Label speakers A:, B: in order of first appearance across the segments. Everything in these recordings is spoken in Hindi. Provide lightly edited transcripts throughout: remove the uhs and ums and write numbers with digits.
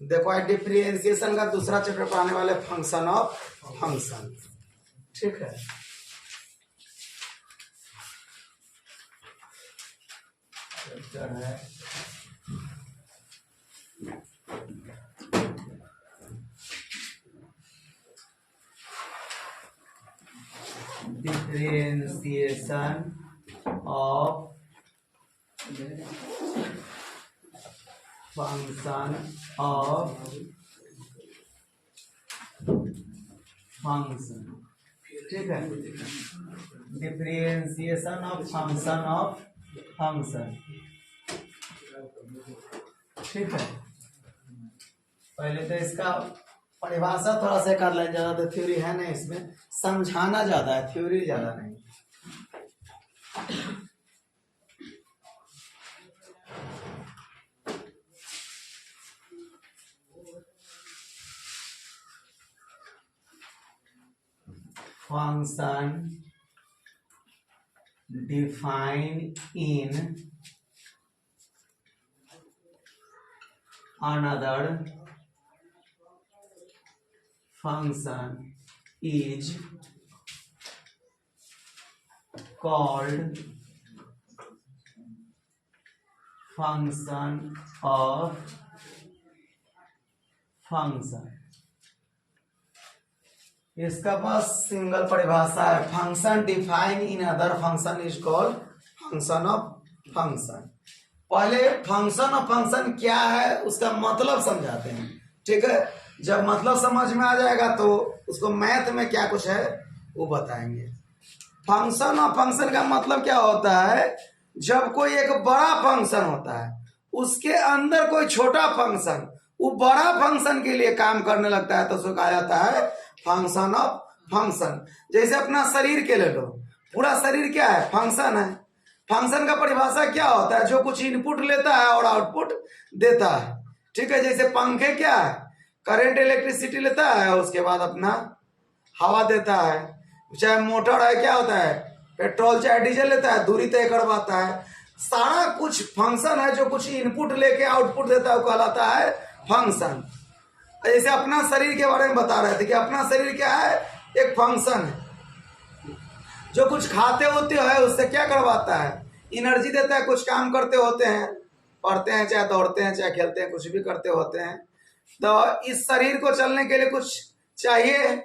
A: देखो आज डिफरेंशिएशन का दूसरा चैप्टर पढ़ाने वाले फंक्शन ऑफ फंक्शन। ठीक है, चैप्टर है differentiation of function of function. ठीक है, differentiation of function of function. ठीक है, पहले तो इसका परिभाषा थोड़ा सा कर लें, ज्यादा तो थ्योरी है नहीं इसमें, समझाना ज्यादा है, थ्योरी ज्यादा नहीं। Function define in another function is called function of function। इसका पास सिंगल परिभाषा है, function define in other function is called function of function. पहले फंक्शन ऑफ फंक्शन क्या है उसका मतलब समझाते हैं। ठीक है, जब मतलब समझ में आ जाएगा तो उसको मैथ में क्या कुछ है वो बताएंगे। फंक्शन ऑफ फंक्शन का मतलब क्या होता है, जब कोई एक बड़ा फंक्शन होता है उसके अंदर कोई छोटा फंक्शन वो बड़ा फंक्शन के लिए काम करने लगता है तो उसको कहा जाता है फंक्शन ऑफ फंक्शन। जैसे अपना शरीर के ले लो, पूरा शरीर क्या है, फंक्शन है। फंक्शन का परिभाषा क्या होता है, जो कुछ इनपुट लेता है और आउटपुट देता है। ठीक है, जैसे पंखे क्या है, करंट इलेक्ट्रिसिटी लेता है उसके बाद अपना हवा देता है। चाहे मोटर है क्या होता है, पेट्रोल चाहे डीजल लेता है, दूरी तय करवाता है। सारा कुछ फंक्शन है, जो कुछ इनपुट लेके आउटपुट देता है वो कहलाता है फंक्शन। जैसे अपना शरीर के बारे में बता रहे थे कि अपना शरीर क्या है, एक फंक्शन है। जो कुछ खाते होते हैं उससे क्या करवाता है, एनर्जी देता है। कुछ काम करते होते हैं, पढ़ते हैं चाहे दौड़ते हैं चाहे खेलते हैं, कुछ भी करते होते हैं, तो इस शरीर को चलने के लिए कुछ चाहिए,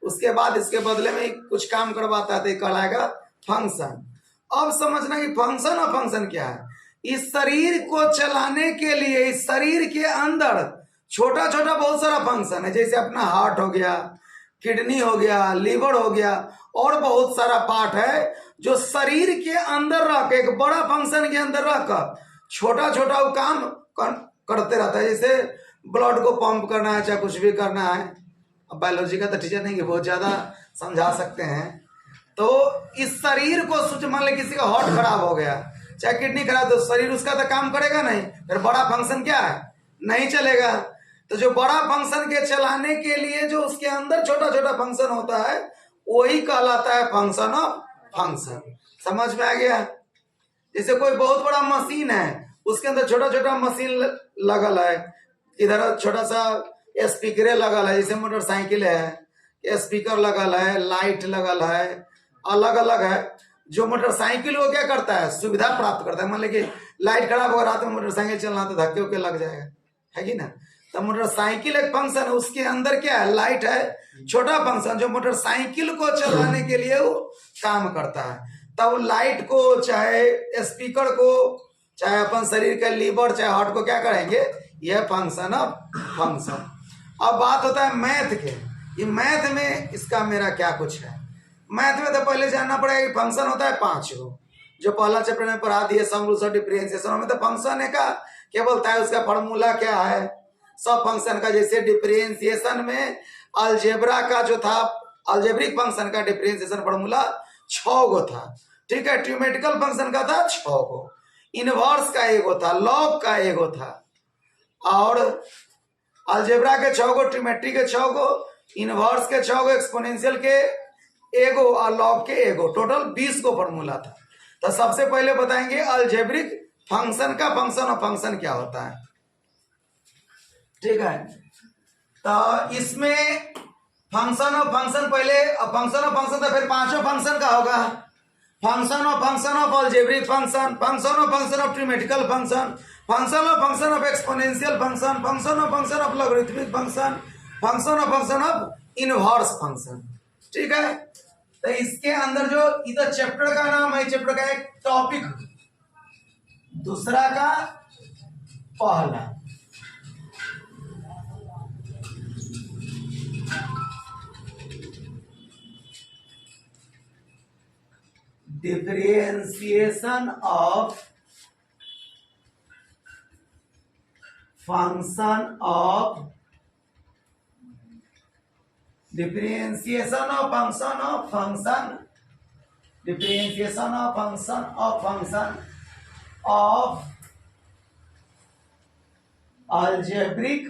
A: उसके बाद इसके बदले में कुछ काम करवाता है तो ये कहलाएगा फंक्शन। अब समझना कि फंक्शन और फंक्शन क्या है। इस शरीर को चलाने के लिए इस शरीर के अंदर छोटा छोटा बहुत सारा फंक्शन है। जैसे अपना हार्ट हो गया, किडनी हो गया, लीवर हो गया, और बहुत सारा पार्ट है जो शरीर के अंदर रख एक बड़ा फंक्शन के अंदर रख छोटा छोटा वो काम करते रहता है। जैसे ब्लड को पंप करना है, चाहे कुछ भी करना है। अब बायोलॉजी का तो टीचर नहीं कि बहुत ज्यादा समझा सकते हैं। तो इस शरीर को मान ले किसी का हार्ट खराब हो गया, चाहे किडनी खराब, तो शरीर उसका तो काम करेगा नहीं, फिर बड़ा फंक्शन क्या है, नहीं चलेगा। तो जो बड़ा फंक्शन के चलाने के लिए जो उसके अंदर छोटा छोटा फंक्शन होता है वही कहलाता है फंक्शन ऑफ फंक्शन। समझ में आ गया। जैसे कोई बहुत बड़ा मशीन है, उसके अंदर छोटा छोटा मशीन लगल है, इधर छोटा सा स्पीकर लगल है, जैसे मोटरसाइकिल है, स्पीकर लगल है, लाइट लगल है, अलग अलग है। जो मोटरसाइकिल वो क्या करता है, सुविधा प्राप्त करता है। मान लीजिए लाइट खराब हो रात में मोटरसाइकिल चलना तो धक्के उक्के लग जाएगा, है कि ना। तो मोटरसाइकिल एक फंक्शन है, उसके अंदर क्या है, लाइट है, छोटा फंक्शन जो मोटरसाइकिल को चलाने के लिए वो काम करता है। तब लाइट को चाहे स्पीकर को चाहे अपन शरीर के लीवर चाहे हार्ट को क्या करेंगे, यह फंक्शन ऑफ फंक्शन। अब बात होता है मैथ के, ये मैथ में इसका मेरा क्या कुछ है। मैथ में तो पहले जानना पड़ेगा कि फंक्शन होता है 5 गो, जो पहला चैप्टर में पढ़ा दिए सम रूल्स ऑफ डिफरेंशिएशन में। तो फंक्शन है का क्या बोलता है, उसका फॉर्मूला क्या है सब फंक्शन का। जैसे डिफरेंशिएशन में अलजेब्रा का जो था, अलजेब्रिक फंक्शन का डिफरेंशिएशन फॉर्मूला 6 गो था। ठीक है, ट्रिमेटिकल फंक्शन का था 6 गो, इनवर्स का 1 गो था, लॉग का 1 गो था, और अलजेब्रा के 6 गो, ट्रिमेट्रिक के 6 गो, इनवर्स के 6 गो, एक्सपोनेंशियल के 1 गो और लॉग के 1 गो, टोटल 20 गो फॉर्मूला था। तो सबसे पहले बताएंगे अलजेब्रिक फंक्शन का फंक्शन और फंक्शन क्या होता है। ठीक है। तो इसमें फंक्शन ऑफ फंक्शन पहले, फंक्शन ऑफ फंक्शन तो फिर पांचों फंक्शन का होगा। Function of algebraic function, function of trigonometrical function, function of exponential function, function of logarithmic function, function of inverse function. ठीक है। तो इसके अंदर जो इधर चैप्टर का नाम है, चैप्टर का एक टॉपिक, दूसरा का पहला, differentiation of function of differentiation of function of function, differentiation of function of function of algebraic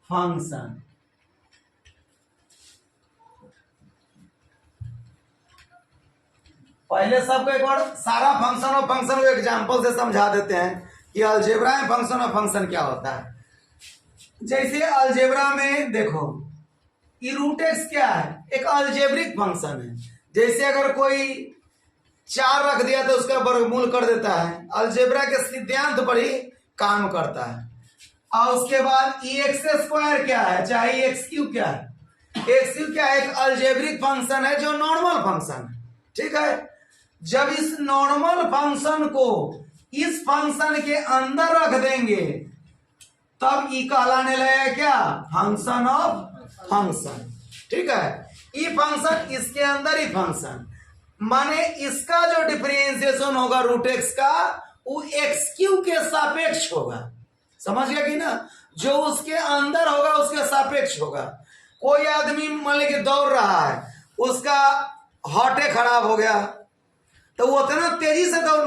A: function. पहले सबको एक बार सारा फंक्शन ऑफ फंक्शन को एग्जांपल से समझा देते हैं कि अलजेब्रा में फंक्शन ऑफ फंक्शन क्या होता है। जैसे अलजेब्रा में देखो, ये रूट एक्स क्या है, एक अलजेब्रिक फंक्शन है। जैसे अगर कोई 4 रख दिया तो उसका वर्गमूल कर देता है, अलजेब्रा के सिद्धांत पर ही काम करता है। और उसके बाद ई एक्स स्क्वायर क्या है, चाहे एक्स क्यू क्या है, एक्स क्यू क्या है, एक अलजेब्रिक फंक्शन है जो नॉर्मल फंक्शन है। ठीक है। जब इस नॉर्मल फंक्शन को इस फंक्शन के अंदर रख देंगे तब ई कहलाने लगेगा क्या, फंक्शन ऑफ फंक्शन। ठीक है। ई फंक्शन इसके अंदर ही फंक्शन, माने इसका जो डिफरेंशिएशन होगा रूट एक्स का, वो एक्स क्यू के सापेक्ष होगा। समझ गया कि ना, जो उसके अंदर होगा उसके सापेक्ष होगा। कोई आदमी मान लीजिए दौड़ रहा है, उसका हॉटे खराब हो गया तो वो उतना तेजी से दौड़